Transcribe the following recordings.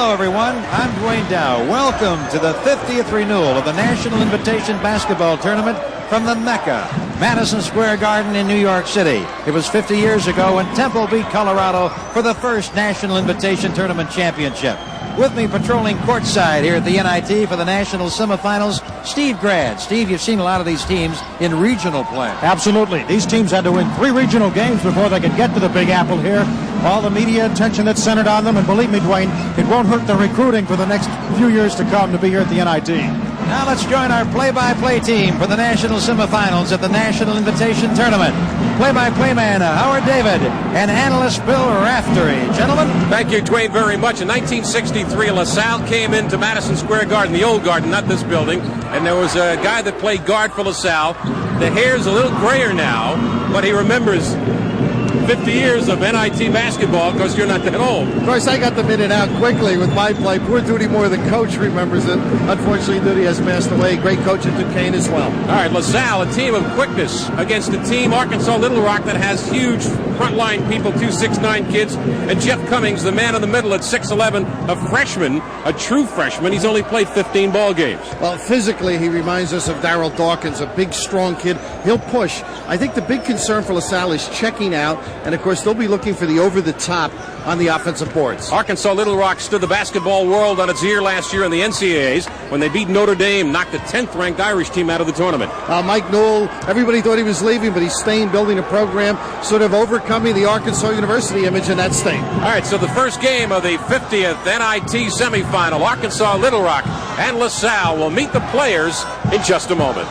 Hello, everyone. I'm Dwayne Dow. Welcome to the 50th renewal of the National Invitation Basketball Tournament from the Mecca, Madison Square Garden in New York City. It was 50 years ago when Temple beat Colorado for the first National Invitation Tournament championship. With me patrolling courtside here at the NIT for the National Semifinals, Steve Grad. Steve, you've seen a lot of these teams in regional play. Absolutely. These teams had to win 3 regional games before they could get to the Big Apple here. All the media attention that's centered on them, and believe me, Dwayne, it won't hurt the recruiting for the next few years to come to be here at the NIT. Now let's join our play-by-play team for the National Semifinals at the National Invitation Tournament. Play-by-play man Howard David and analyst Bill Raftery. Gentlemen. Thank you, Dwayne, very much. In 1963, LaSalle came into Madison Square Garden, the old garden, not this building, and there was a guy that played guard for LaSalle. The hair's a little grayer now, but he remembers 50 years of NIT basketball because you're not that old. Of course, I got them in and out quickly with my play. Poor Duty more than coach remembers it. Unfortunately, Duty has passed away. Great coach at Duquesne as well. All right, LaSalle, a team of quickness against a team, Arkansas Little Rock, that has huge frontline people, 2 6'9" kids, and Jeff Cummings, the man in the middle at 6'11", a freshman, a true freshman. He's only played 15 ball games. Well, physically, he reminds us of Darryl Dawkins, a big, strong kid. He'll push. I think the big concern for LaSalle is checking out, and of course, they'll be looking for the over-the-top on the offensive boards. Arkansas Little Rock stood the basketball world on its ear last year in the NCAAs when they beat Notre Dame, knocked the 10th-ranked Irish team out of the tournament. Mike Newell, everybody thought he was leaving, but he's staying, building a program, sort of overcoming the Arkansas University image, and that's staying. All right, so the first game of the 50th NIT semifinal, Arkansas Little Rock and LaSalle will meet the players in just a moment.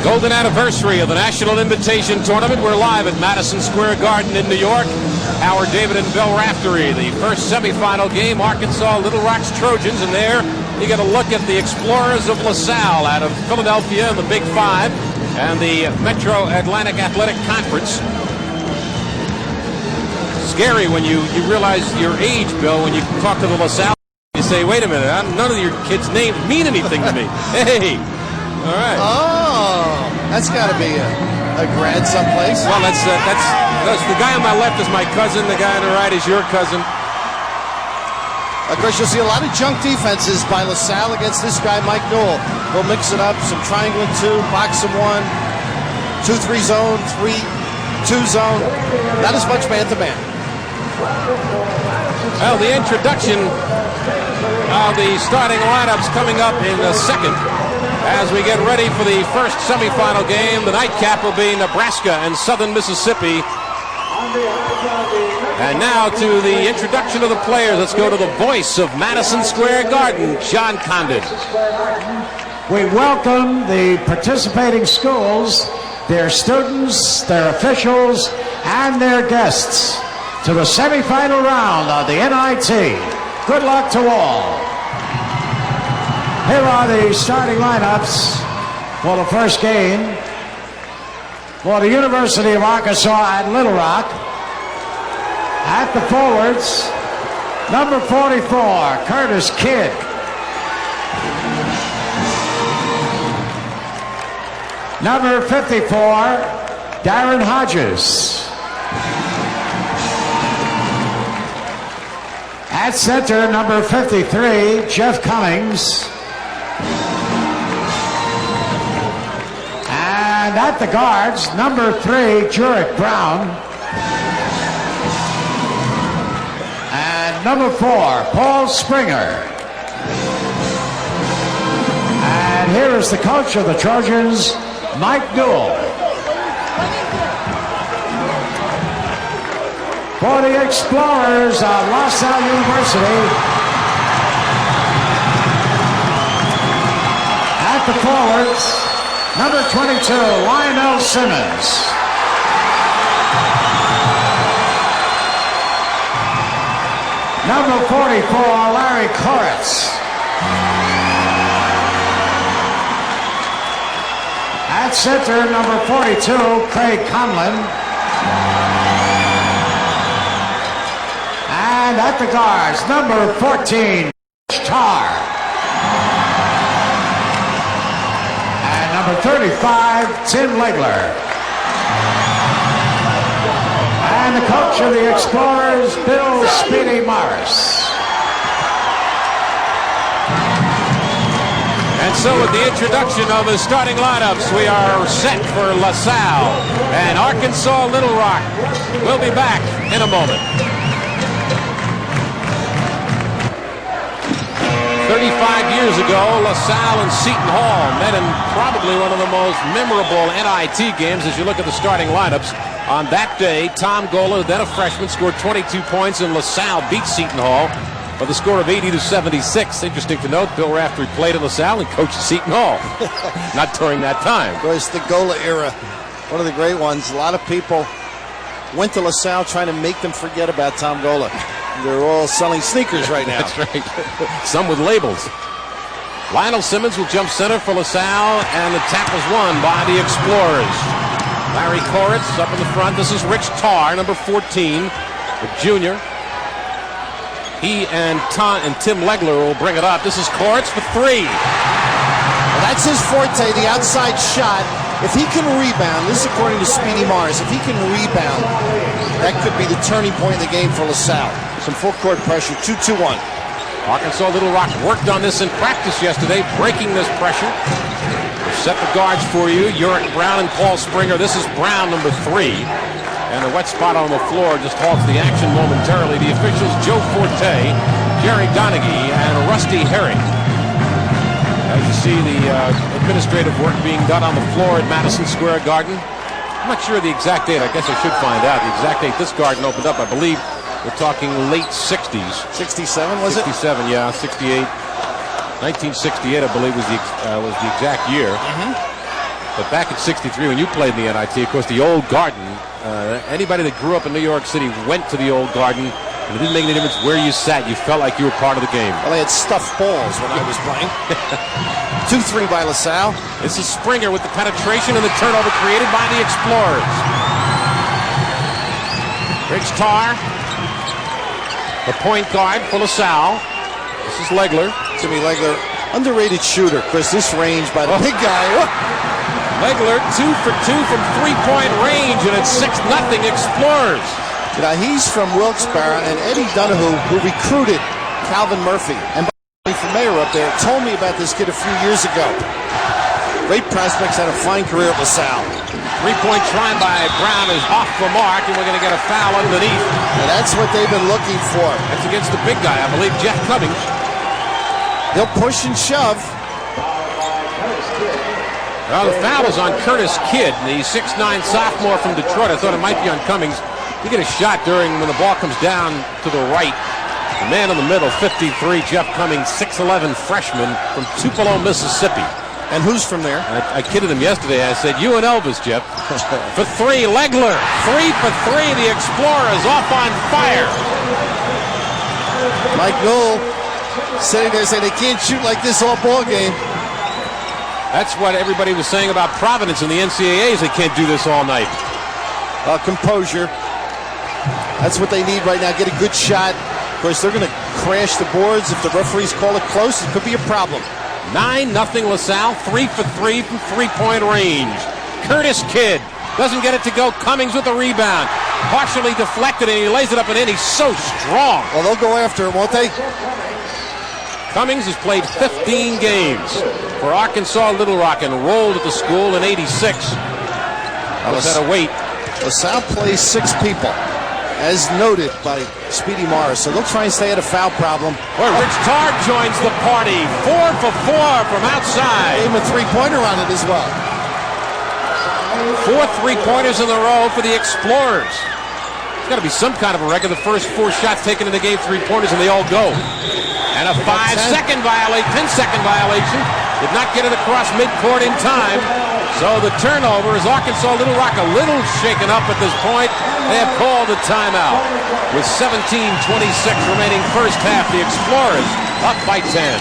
Golden anniversary of the National Invitation Tournament. We're live at Madison Square Garden in New York. Howard David and Bill Raftery. The first semifinal game, Arkansas Little Rock's Trojans, and there you get a look at the Explorers of LaSalle out of Philadelphia in the Big Five and the Metro Atlantic Athletic Conference. Scary when you realize your age, Bill, when you talk to the LaSalle. You say, wait a minute, none of your kids' names mean anything to me. Hey, all right. Oh, that's got to be a grad someplace. Well, that's the guy on my left is my cousin. The guy on the right is your cousin. Of course, you'll see a lot of junk defenses by LaSalle against this guy, Mike Newell. We'll mix it up, some triangle and 2, box and 1, 2-3 zone, 3-2 zone. Not as much man-to-man. Well, the introduction of the starting lineups coming up in a second as we get ready for the first semifinal game. The nightcap will be Nebraska and Southern Mississippi. And now to the introduction of the players. Let's go to the voice of Madison Square Garden, John Condon. We welcome the participating schools, their students, their officials, and their guests to the semifinal round of the NIT. Good luck to all. Here are the starting lineups for the first game for the University of Arkansas at Little Rock. At the forwards, number 44, Curtis Kidd. Number 54, Darren Hodges. At center, number 53, Jeff Cummings. And at the guards, number 3, Jurek Brown. And number 4, Paul Springer. And here is the coach of the Trojans, Mike Newell. For the Explorers of LaSalle University, at the forwards, number 22, Lionel Simmons. Number 44, Larry Koretz. At center, number 42, Craig Conlon. And at the guards, number 14, Tarr. And number 35, Tim Legler. and the coach of the Explorers, Bill Speedy Morris. And so with the introduction of the starting lineups, we are set for LaSalle and Arkansas Little Rock. We'll be back in a moment. 35 years ago, LaSalle and Seton Hall met in probably one of the most memorable NIT games as you look at the starting lineups. On that day, Tom Gola, then a freshman, scored 22 points, and LaSalle beat Seton Hall by the score of 80-76. Interesting to note, Bill Raftery played at LaSalle and coached Seton Hall. Not during that time. Of course, the Gola era, one of the great ones. A lot of people went to LaSalle trying to make them forget about Tom Gola. They're all selling sneakers right now. That's right. Some with labels. Lionel Simmons will jump center for LaSalle, and the tackle's won by the Explorers. Larry Koritz up in the front. This is Rich Tarr, number 14, the junior. He and Tim Legler will bring it up. This is Koritz for three. Well, that's his forte, the outside shot. If he can rebound, this is according to Speedy Morris, if he can rebound, that could be the turning point in the game for LaSalle. Some full court pressure, 2-2-1. Arkansas Little Rock worked on this in practice yesterday, breaking this pressure. We'll set the guards for you. Uric Brown and Paul Springer. This is Brown, number 3. And the wet spot on the floor just halts the action momentarily. The officials, Joe Forte, Jerry Donaghy, and Rusty Herring. As you see the administrative work being done on the floor at Madison Square Garden. I'm not sure the exact date. I guess I should find out the exact date this garden opened up. I believe we're talking late 60s. 67, was it? 67, yeah, 68. 1968, I believe, was the exact year. But back in 63, when you played in the NIT, of course, the old Garden, anybody that grew up in New York City went to the old Garden, and it didn't make any difference where you sat. You felt like you were part of the game. Well, they had stuffed balls when I was playing. 2-3 by LaSalle. This is Springer with the penetration and the turnover created by the Explorers. Rich Tarr, the point guard for LaSalle. This is Legler. Timmy Legler, underrated shooter. Chris, this range by the big guy. Legler 2 for 2 from three-point range, and it's 6-0 Explorers. You know, he's from Wilkes-Barre, and Eddie Donahue, who recruited Calvin Murphy, and from Mayor up there, told me about this kid a few years ago. Great prospects, had a fine career at LaSalle. Three-point try by Brown is off the mark, and we're going to get a foul underneath. And that's what they've been looking for. That's against the big guy, I believe, Jeff Cummings. He'll push and shove. Well, the foul is on Curtis Kidd, the 6'9 sophomore from Detroit. I thought it might be on Cummings. You get a shot when the ball comes down to the right. The man in the middle, 53, Jeff Cummings, 6'11 freshman from Tupelo, Mississippi. And who's from there? I kidded him yesterday. I said, you and Elvis, Jeff. For three, Legler. 3 for 3. The Explorers off on fire. Mike Knoll sitting there saying they can't shoot like this all ball game. That's what everybody was saying about Providence in the NCAAs. They can't do this all night. Composure. That's what they need right now. Get a good shot. Of course, they're going to crash the boards. If the referees call it close, it could be a problem. 9-0 LaSalle. 3 for 3 from three-point range. Curtis Kidd doesn't get it to go. Cummings with the rebound. Partially deflected, and he lays it up and in. He's so strong. Well, they'll go after him, won't they? Cummings has played 15 games for Arkansas Little Rock, enrolled at the school in 86. Was at a weight. LaSalle plays 6 people, as noted by Speedy Morris. So they'll try and stay at a foul problem. Boy, Rich Tarr joins the party. 4 for 4 from outside. Gave him a three-pointer on it as well. 4 three-pointers in a row for the Explorers. There's got to be some kind of a record. The first 4 shots taken in the game, three-pointers, and they all go. And a 10-second violation. Did not get it across midcourt in time. So the turnover is Arkansas Little Rock a little shaken up at this point. They have called the timeout. With 17:26 remaining first half, the Explorers up by 10.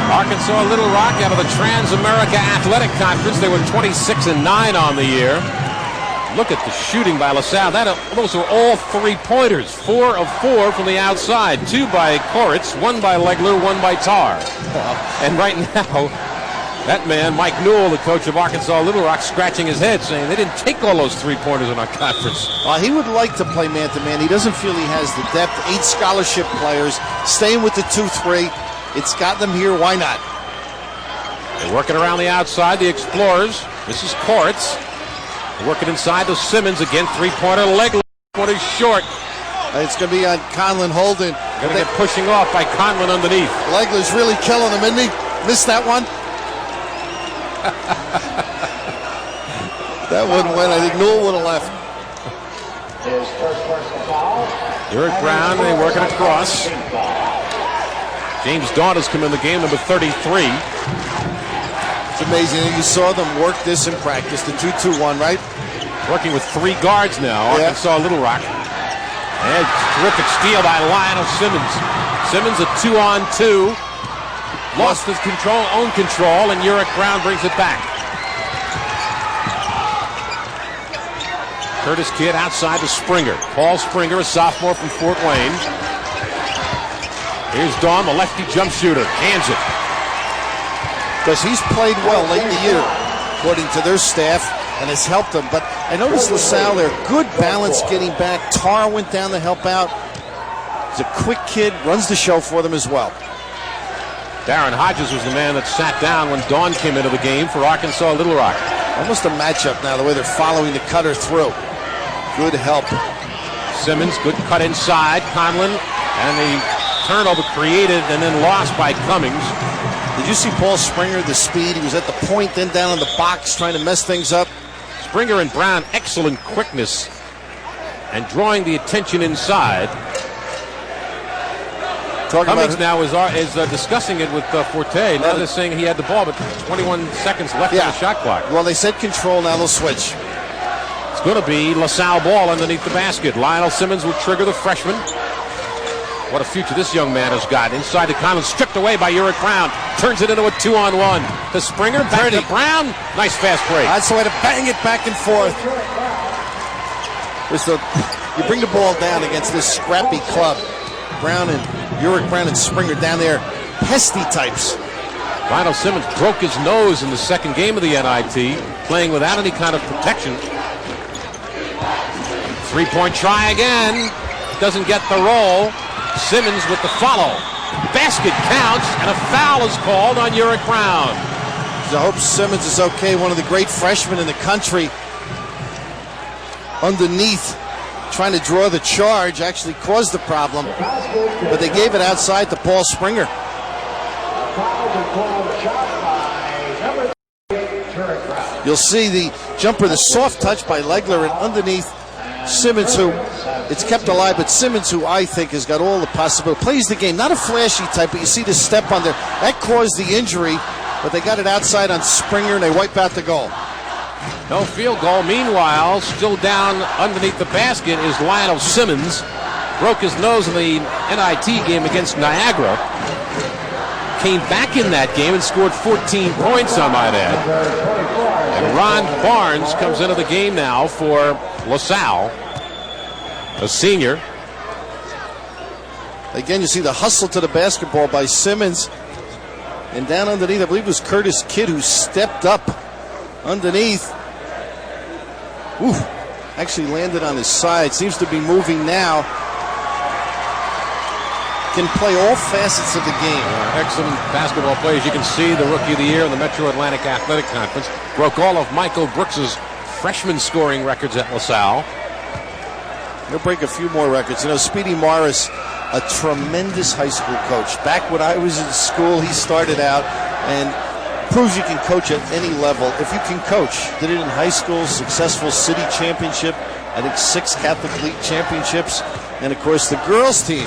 Arkansas Little Rock out of the Trans-America Athletic Conference. They were 26-9 on the year. Look at the shooting by LaSalle. Those are all three-pointers. 4 of 4 from the outside. 2 by Koritz, 1 by Legler, 1 by Tarr. And right now, That man, Mike Newell, the coach of Arkansas Little Rock, scratching his head, saying they didn't take all those three-pointers in our conference. He would like to play man-to-man. He doesn't feel he has the depth. 8 scholarship players, staying with the 2-3. It's got them here. Why not? They're working around the outside, the Explorers. This is Koritz. Working inside to Simmons again. Three-pointer. Legler. One is short. It's going to be on Conlon Holden. Going to get pushing off by Conlon underneath. Legler's really killing him, isn't he? Missed that one. That wouldn't win. I think Newell would have left. Eric Brown, they working across. James Dawn has come in the game, number 33. It's amazing. You saw them work this in practice, the 2-2-1, right? Working with 3 guards now, Arkansas Little Rock. And terrific steal by Lionel Simmons. Simmons a 2-on-2. Lost his control, own control, and Eric Brown brings it back. Curtis Kidd outside to Springer. Paul Springer, a sophomore from Fort Wayne. Here's Dawn, the lefty jump shooter. Hands it. Because he's played well late in the year, according to their staff, and has helped them. But I noticed LaSalle there, good balance getting back. Tarr went down to help out. He's a quick kid, runs the show for them as well. Darren Hodges was the man that sat down when Dawn came into the game for Arkansas Little Rock. Almost a matchup now, the way they're following the cutter through. Good help. Simmons, good cut inside. Conlon, and the turnover created and then lost by Cummings. Did you see Paul Springer, the speed? He was at the point, then down in the box, trying to mess things up. Springer and Brown, excellent quickness and drawing the attention inside. Cummings now is discussing it with Forte. Now they're saying he had the ball, but 21 seconds left on the shot clock. Well, they said control, now they'll switch. It's going to be LaSalle ball underneath the basket. Lionel Simmons will trigger the freshman. What a future this young man has got. Inside the Conlon, stripped away by Eric Brown. Turns it into a 2-on-1. To Springer, back to Brown. Nice fast break. That's the way to bang it back and forth. You bring the ball down against this scrappy club. Brown and Eric Brown and Springer down there. Pesty types. Lionel Simmons broke his nose in the second game of the NIT, playing without any kind of protection. Three-point try again. Doesn't get the roll. Simmons with the follow. Basket counts, and a foul is called on Eric Brown. I hope Simmons is okay. One of the great freshmen in the country. Underneath, trying to draw the charge, actually caused the problem. But they gave it outside to Paul Springer. You'll see the jumper, the soft touch by Legler, and underneath Simmons, who it's kept alive, but Simmons, who I think has got all the possibility, plays the game, not a flashy type, but you see the step on there. That caused the injury, but they got it outside on Springer, and they wipe out the goal. No field goal. Meanwhile, still down underneath the basket is Lionel Simmons. Broke his nose in the NIT game against Niagara. Came back in that game and scored 14 points, I might add. And Ron Barnes comes into the game now for LaSalle, a senior. Again, you see the hustle to the basketball by Simmons. And down underneath, I believe it was Curtis Kidd who stepped up underneath. Ooh, actually landed on his side. Seems to be moving now. Can play all facets of the game. Excellent basketball players. You can see the Rookie of the Year in the Metro Atlantic Athletic Conference. Broke all of Michael Brooks's freshman scoring records at LaSalle. He'll break a few more records. You know, Speedy Morris, a tremendous high school coach. Back when I was in school, he started out and proves you can coach at any level. If you can coach, did it in high school, successful city championship, I think 6 Catholic League championships, and of course the girls team,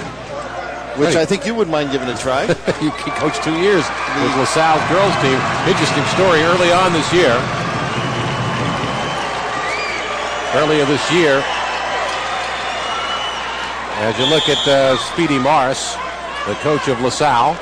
which I think you wouldn't mind giving a try. You can coach 2 years with LaSalle's girls team. Interesting story early on this year. Earlier this year, as you look at Speedy Morris, the coach of LaSalle.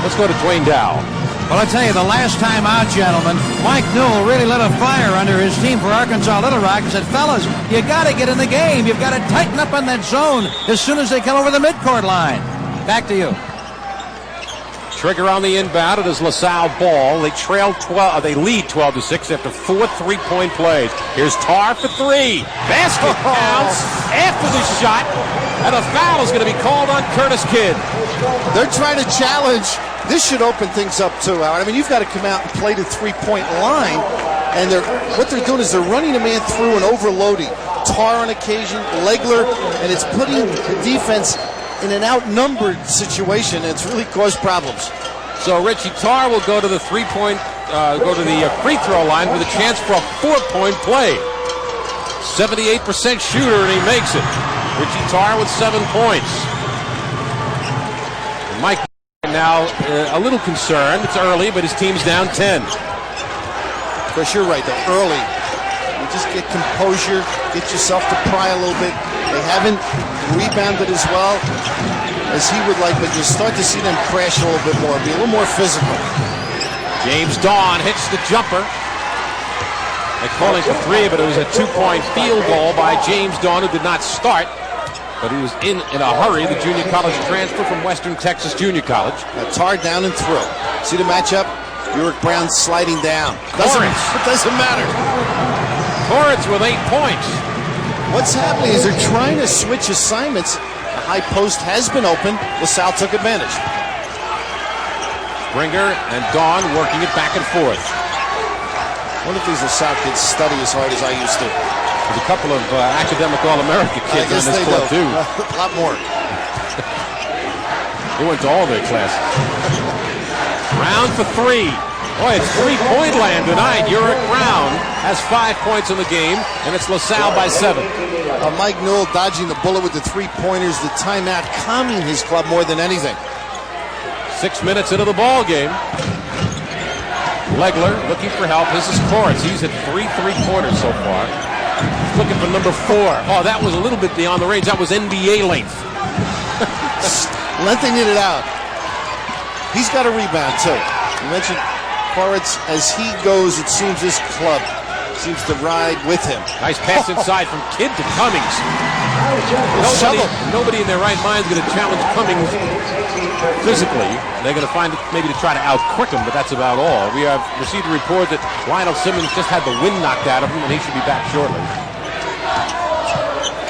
Let's go to Dwayne Dow. Well, I tell you, the last time out, gentlemen, Mike Newell really lit a fire under his team for Arkansas Little Rock and said, fellas, you got to get in the game. You've got to tighten up on that zone as soon as they come over the midcourt line. Back to you. Trigger on the inbound. It is LaSalle ball. They lead 12-6 after 4 3-point plays. Here's Tarr for 3. Basket counts after the shot, and a foul is going to be called on Curtis Kidd. They're trying to challenge. This should open things up too, Howard. I mean, you've got to come out and play the three-point line, and what they're doing is they're running a man through and overloading. Tarr on occasion, Legler, and it's putting the defense in an outnumbered situation, and it's really caused problems. So Richie Tarr will go to the free throw line with a chance for a 4-point play. 78% shooter, and he makes it. Richie Tarr with 7 points. Mike now a little concerned. It's early, but his team's down 10. Of course, you're right, though. Early, you just get composure, get yourself to pry a little bit. They haven't rebounded as well as he would like, but you start to see them crash a little bit more, be a little more physical. James Dawn hits the jumper. They're calling for 3, but it was a 2-point field goal by James Dawn, who did not start, but he was in a hurry. The junior college transfer from Western Texas Junior College. Tarr down and through. See the matchup? York Brown sliding down. It doesn't matter. Torrance with 8 points. What's happening is they're trying to switch assignments. The high post has been open. LaSalle took advantage. Springer and Dawn working it back and forth. One of these LaSalle kids study as hard as I used to. There's a couple of academic All-America kids on this club, too. A lot more. They went to all their classes. Round for 3. Boy, it's 3-point land tonight. Uric Brown has 5 points in the game, and it's LaSalle by 7. Mike Newell dodging the bullet with the 3-pointers. The timeout calming his club more than anything. 6 minutes into the ball game. Legler looking for help. This is Torrance. He's at 3 3-pointers so far. He's looking for number 4. Oh, that was a little bit beyond the range. That was NBA length. Lengthening it out. He's got a rebound, too. You mentioned Torrance. As he goes, it seems this club seems to ride with him. Nice pass inside from Kidd to Cummings. Nobody in their right mind is going to challenge Cummings physically. They're going to find it maybe to try to out-quick him, but that's about all. We have received a report that Lionel Simmons just had the wind knocked out of him, and he should be back shortly.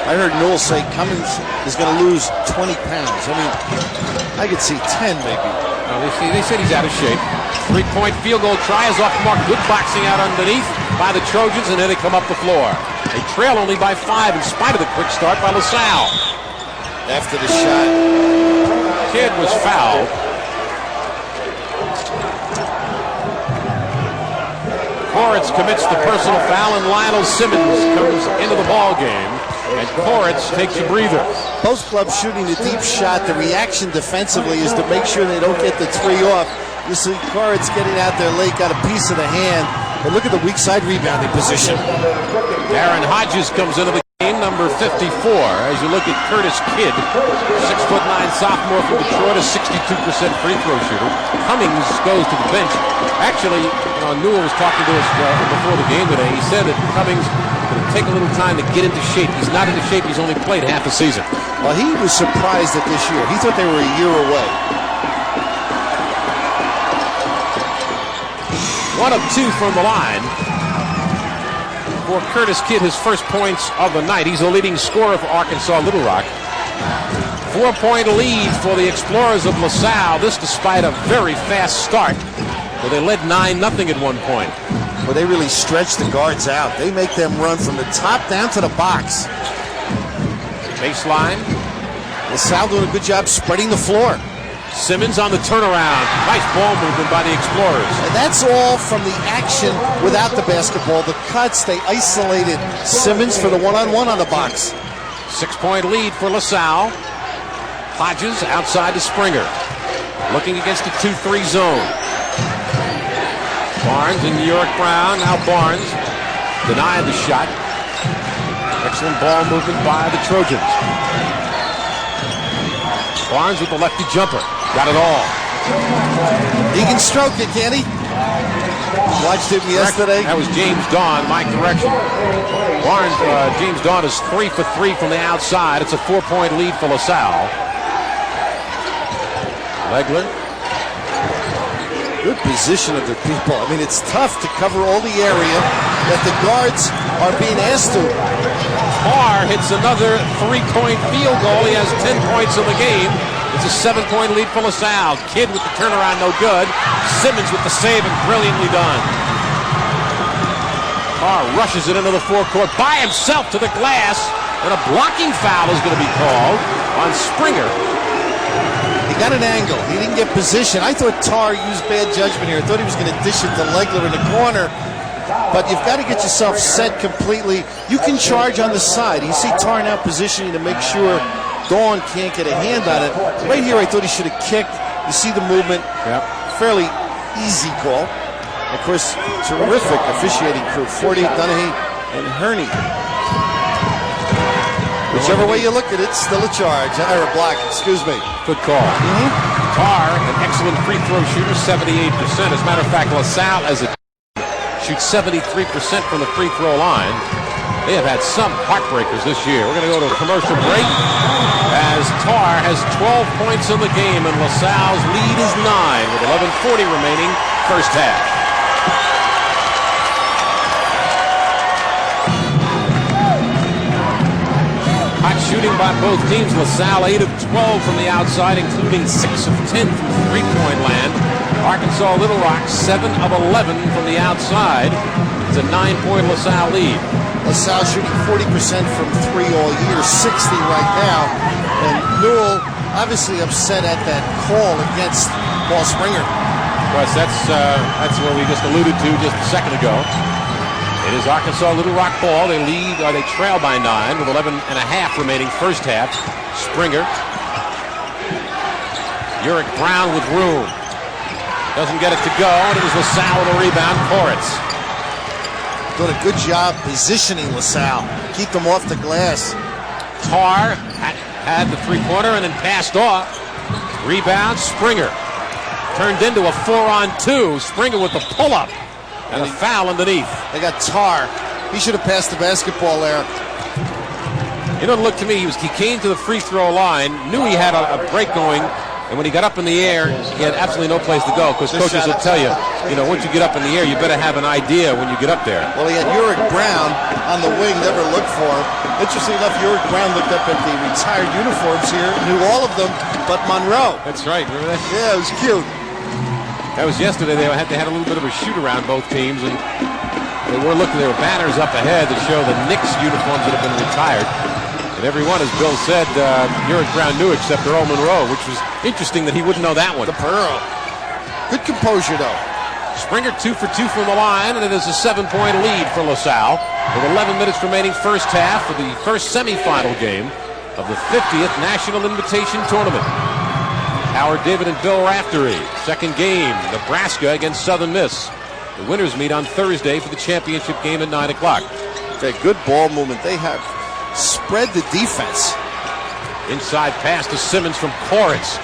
I heard Newell say Cummings is going to lose 20 pounds. I mean, I could see 10 maybe. No, they said he's out of shape. 3-point field goal try is off the mark. Good boxing out underneath by the Trojans, and then they come up the floor. They trail only by 5 in spite of the quick start by LaSalle. After the shot, Kidd was fouled. Torrance commits the personal foul, and Lionel Simmons comes into the ball game, and Torrance takes a breather. Both clubs shooting a deep shot. The reaction defensively is to make sure they don't get the 3 off. You see Torrance getting out there late, got a piece of the hand. But look at the weak side rebounding position. Aaron Hodges comes into the game, number 54. As you look at Curtis Kidd, 6'9" sophomore from Detroit, a 62% free throw shooter. Cummings goes to the bench. Actually, Newell was talking to us before the game today. He said that Cummings is going to take a little time to get into shape. He's not into shape. He's only played half a season. Well, he was surprised at this year. He thought they were a year away. 1 of 2 from the line for Curtis Kidd, his first points of the night. He's the leading scorer for Arkansas Little Rock. 4-point lead for the Explorers of LaSalle. This despite a very fast start, where they led 9-0 at one point. Well, they really stretch the guards out. They make them run from the top down to the box. Baseline. LaSalle doing a good job spreading the floor. Simmons on the turnaround. Nice ball movement by the Explorers. And that's all from the action without the basketball. The cuts, they isolated Simmons for the one-on-one on the box. 6-point lead for LaSalle. Hodges outside to Springer. Looking against the 2-3 zone. Barnes and Uric Brown. Now Barnes denied the shot. Excellent ball movement by the Trojans. Barnes with the lefty jumper. Got it all. He can stroke it, can he? Watched him yesterday. That was James Dawn. My correction. Barnes, James Dawn is 3 for 3 from the outside. It's a 4-point lead for LaSalle. Legler Good position of the people. I mean, it's tough to cover all the area that the guards are being asked to. Tarr hits another three-point field goal. He has 10 points in the game. It's a 7-point lead for LaSalle. Kidd with the turnaround, no good. Simmons with the save, and brilliantly done. Tarr rushes it into the forecourt by himself to the glass, and a blocking foul is going to be called on Springer. He got an angle. He didn't get position. I thought Tarr used bad judgment here. I thought he was going to dish it to Legler in the corner. But you've got to get yourself set completely. You can charge on the side. You see Tarr now positioning to make sure Dawn can't get a hand on it. Right here, I thought he should have kicked. You see the movement. Yep. Fairly easy call. Of course, terrific officiating crew. 40, Dunahee, and Herney. Whichever way you look at it, still a charge. Or a block, excuse me. Good call. Tarr, an excellent free throw shooter, 78%. As a matter of fact, LaSalle as a shoots 73% from the free throw line. They have had some heartbreakers this year. We're going to go to a commercial break as Tarr has 12 points in the game and LaSalle's lead is 9 with 11:40 remaining first half. Hot shooting by both teams. LaSalle 8 of 12 from the outside, including 6 of 10 from three-point land. Arkansas Little Rock 7 of 11 from the outside. It's a 9-point LaSalle lead. LaSalle shooting 40% from 3 all year, 60 right now. And Newell obviously upset at that call against Paul Springer. Of course, that's what we just alluded to just a second ago. It is Arkansas Little Rock ball. They trail by 9 with 11 and a half remaining first half. Springer. Uric Brown with room. Doesn't get it to go, and it was LaSalle with a rebound. Koritz. Doing a good job positioning LaSalle. Keep them off the glass. Tarr had the three-pointer and then passed off. Rebound, Springer. Turned into a 4-on-2. Springer with the pull-up. And a foul underneath. They got Tarr. He should have passed the basketball there. It doesn't look to me, he came to the free throw line, knew he had a break going, and when he got up in the air, he had absolutely no place to go, because coaches will tell you, once you get up in the air, you better have an idea when you get up there. Well, he had Uric Brown on the wing, never looked for him. Interesting enough, Uric Brown looked up at the retired uniforms here, knew all of them but Monroe. That's right, remember that? Yeah, it was cute. That was yesterday. They had a little bit of a shoot around both teams, and they were looking. There were banners up ahead that show the Knicks uniforms that have been retired. And every one, as Bill said, Uric Brown knew except Earl Monroe, which was interesting that he wouldn't know that one. The Pearl. Good composure, though. Springer 2 for 2 from the line, and it is a 7-point lead for LaSalle with 11 minutes remaining first half for the first semifinal game of the 50th National Invitation Tournament. Howard David and Bill Raftery. Second game, Nebraska against Southern Miss. The winners meet on Thursday for the championship game at 9 o'clock. Okay, good ball movement. They have spread the defense. Inside pass to Simmons from Koritz.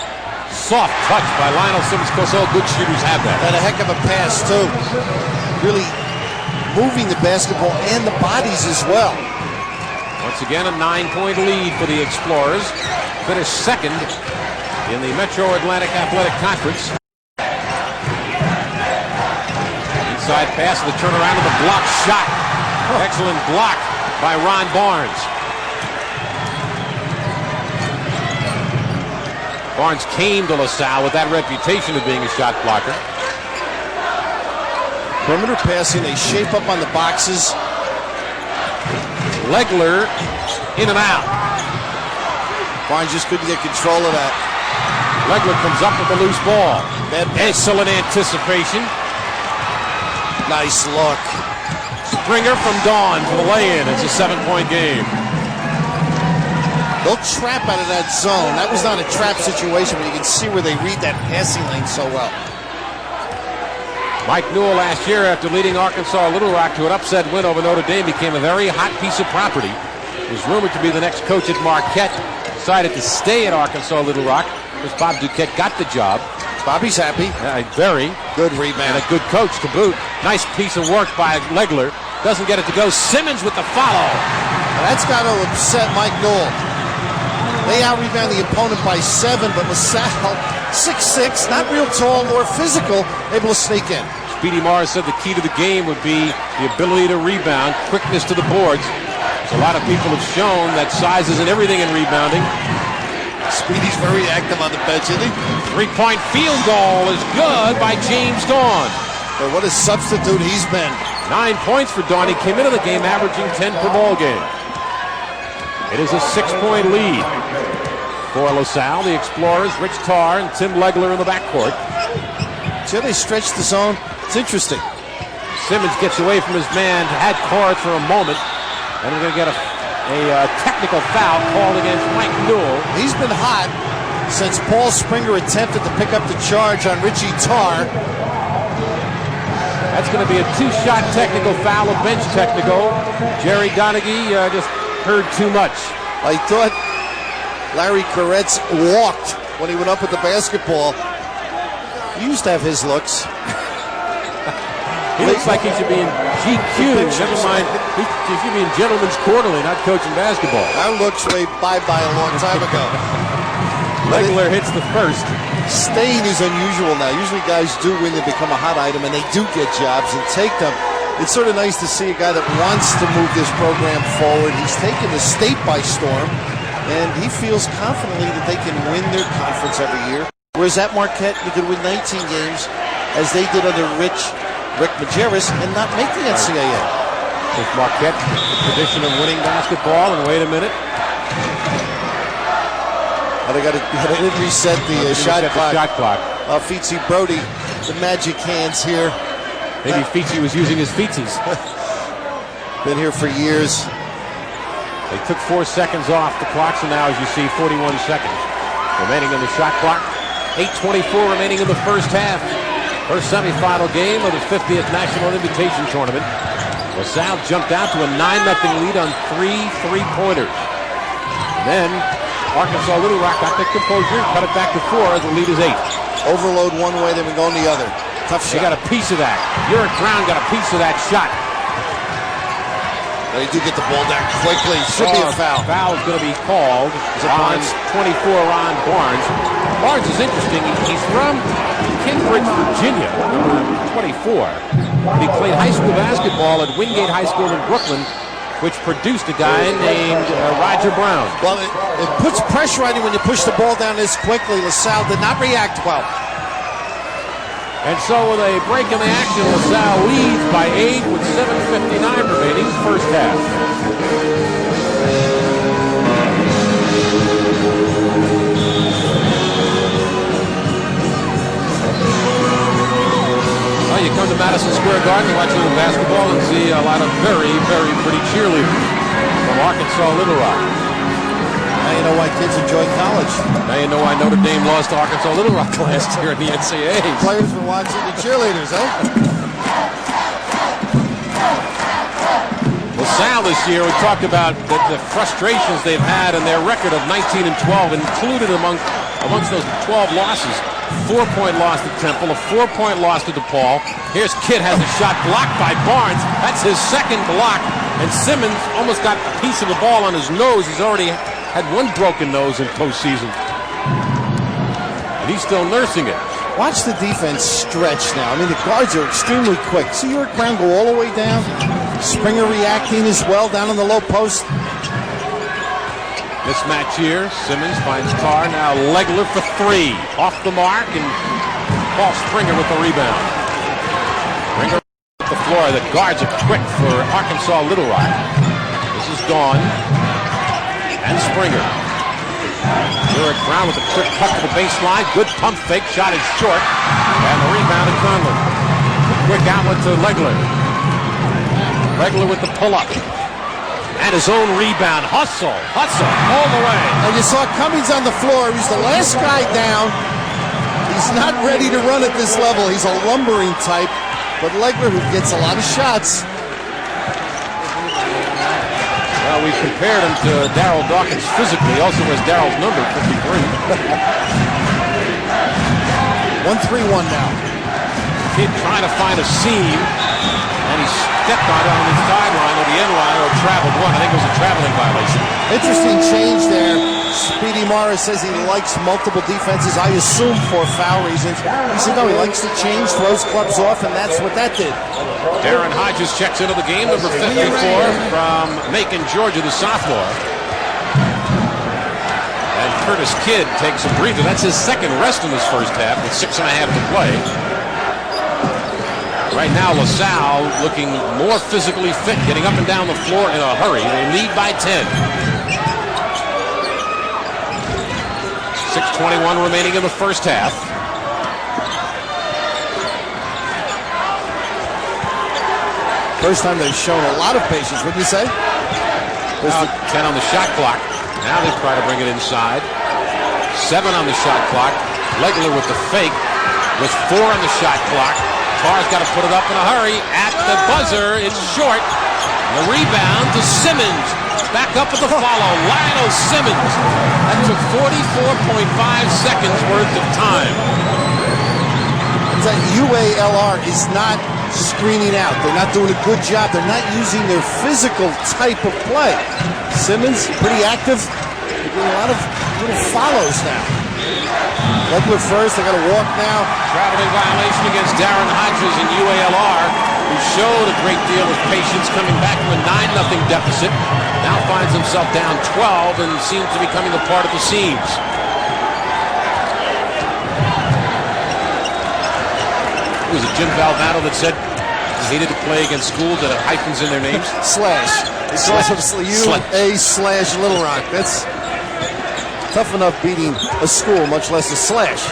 Soft touch by Lionel Simmons. Of course, all good shooters have that. And a heck of a pass, too. Really moving the basketball and the bodies as well. Once again, a 9-point lead for the Explorers. Finished second in the Metro Atlantic Athletic Conference. Inside pass, the turnaround of the block shot. Excellent block by Ron Barnes. Barnes came to LaSalle with that reputation of being a shot blocker. Perimeter passing, they shape up on the boxes. Legler in and out. Barnes just couldn't get control of that. Legler comes up with a loose ball. Excellent anticipation. Nice look. Springer from Dawn for the lay-in. It's a 7-point game. They'll trap out of that zone. That was not a trap situation, but you can see where they read that passing lane so well. Mike Newell last year, after leading Arkansas Little Rock to an upset win over Notre Dame, became a very hot piece of property. He was rumored to be the next coach at Marquette. Decided to stay at Arkansas Little Rock because Bob Duquette got the job. Bobby's happy. Very good rebound. And a good coach to boot. Nice piece of work by Legler. Doesn't get it to go. Simmons with the follow. Now that's got to upset Mike Newell. They out-rebound the opponent by 7, but LaSalle 6'6", not real tall or physical, able to sneak in. Speedy Morris said the key to the game would be the ability to rebound, quickness to the boards. So a lot of people have shown that size isn't everything in rebounding. Speedy's very active on the bench, isn't he? Three-point field goal is good by James Dawn. But what a substitute he's been. 9 points for Dawn. He came into the game averaging 10 per ball game. It is a 6-point lead for LaSalle. The Explorers, Rich Tarr and Tim Legler in the backcourt. See how they stretch the zone? It's interesting. Simmons gets away from his man, had Tarr for a moment, and we're going to get a technical foul called against Mike Newell. He's been hot since Paul Springer attempted to pick up the charge on Richie Tarr. That's going to be a 2-shot technical foul, a bench technical. Jerry Donaghy just heard too much. I thought Larry Koretz walked when he went up with the basketball. He used to have his looks. He looks like he should be in GQ. Never mind, he should be in Gentlemen's Quarterly, not coaching basketball. Our looks way bye-bye a long time ago. Legler hits the first. Staying is unusual now. Usually guys do when they become a hot item and they do get jobs and take them. It's sort of nice to see a guy that wants to move this program forward. He's taken the state by storm, and he feels confidently that they can win their conference every year. Whereas at Marquette, you could win 19 games, as they did under Rick Majerus, and not make the NCAA. With Marquette, the tradition of winning basketball, and wait a minute. They got to reset the shot clock. Fitzy Brody, the magic hands here. Maybe Fitzy was using his feetsies. Been here for years. They took 4 seconds off the clock, so now, as you see, 41 seconds remaining in the shot clock. 8:24 remaining in the first half. First semifinal game of the 50th National Invitation Tournament. LaSalle jumped out to a 9-0 lead on 3 3-pointers. And then Arkansas Little Rock got their composure, cut it back to 4. The lead is 8. Overload one way, then we go on the other. Tough shot. They got a piece of that. Uric Brown got a piece of that shot. They do get the ball down quickly. Should be a foul. Foul is going to be called on 24, Ron Barnes. Barnes is interesting. He's from Cambridge, Virginia, number 24. He played high school basketball at Wingate High School in Brooklyn, which produced a guy named Roger Brown. Well, it puts pressure on you when you push the ball down this quickly. LaSalle did not react well. And so with a break in the action, LaSalle leads by 8 with 7:59 remaining first half. Well, you come to Madison Square Garden to watch a little basketball and see a lot of very, very pretty cheerleaders from Arkansas Little Rock. Now you know why kids enjoy college. Now you know why Notre Dame lost to Arkansas Little Rock last year in the NCAA. Players were watching the cheerleaders, huh? LaSalle this year, we talked about the frustrations they've had in their record of 19-12, included amongst those 12 losses. 4-point loss to Temple, a 4-point loss to DePaul. Here's Kidd, has a shot blocked by Barnes. That's his second block. And Simmons almost got a piece of the ball on his nose. He's already had one broken nose in postseason. And he's still nursing it. Watch the defense stretch now. I mean, the guards are extremely quick. See Uric Brown go all the way down. Springer reacting as well down on the low post. Mismatch here. Simmons finds Tarr. Now Legler for 3. Off the mark, and Paul Springer with the rebound. Springer at the floor. The guards are quick for Arkansas Little Rock. This is Dawn. And Springer. Uric Brown with a quick cut to the baseline. Good pump fake. Shot is short. And the rebound to Conlon. Quick outlet to Legler. Legler with the pull-up. And his own rebound. Hustle all the way. And you saw Cummings on the floor. He's the last guy down. He's not ready to run at this level. He's a lumbering type. But Legler, who gets a lot of shots. Well, we compared him to Darryl Dawkins physically. He also has Darryl's number, 53. 1-3-1 now. Kid trying to find a seam, and he stepped on it on the sideline or the end line, or traveled one. I think it was a traveling violation. Interesting change there. Speedy Morris says he likes multiple defenses. I assume for foul reasons. He said no, he likes to change, throws clubs off, and that's what that did. Darren Hodges checks into the game, number 54 from Macon, Georgia, the sophomore. And Curtis Kidd takes a breather. That's his second rest in this first half with 6.5 to play. Right now, LaSalle looking more physically fit, getting up and down the floor in a hurry. They lead by 10. 6:21 remaining in the first half. First time they've shown a lot of patience, wouldn't you say? 10 on the shot clock. Now they try to bring it inside. 7 on the shot clock. Legler with the fake with 4 on the shot clock. Tarr's got to put it up in a hurry. At the buzzer, it's short. The rebound to Simmons. Back up with the follow. Lionel Simmons. That took 44.5 seconds worth of time. That UALR is not screening out. They're not doing a good job. They're not using their physical type of play. Simmons, pretty active. They're doing a lot of little follows now. Legler first. They got to walk now. Traveling violation against Darren Hodges in UALR, who showed a great deal of patience coming back from a 9-0 deficit. Now finds himself down 12 and seems to be coming apart at the seams. Was it Jim Valvano that said he hated to play against schools that have hyphens in their names? Slash. It's also UA/Little Rock. That's tough enough beating a school, much less a slash.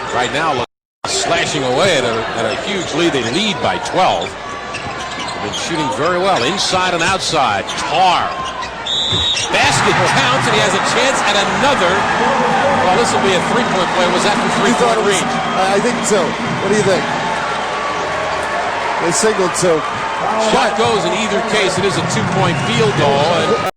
Right now, slashing away at a huge lead. They lead by 12. They've been shooting very well inside and outside. Tarr. Basket counts, and he has a chance at another. Well, this will be a three-point play. Was that from three-point range? I think so. What do you think? They signaled 2. Shot goes in either case. It is a 2-point field goal. And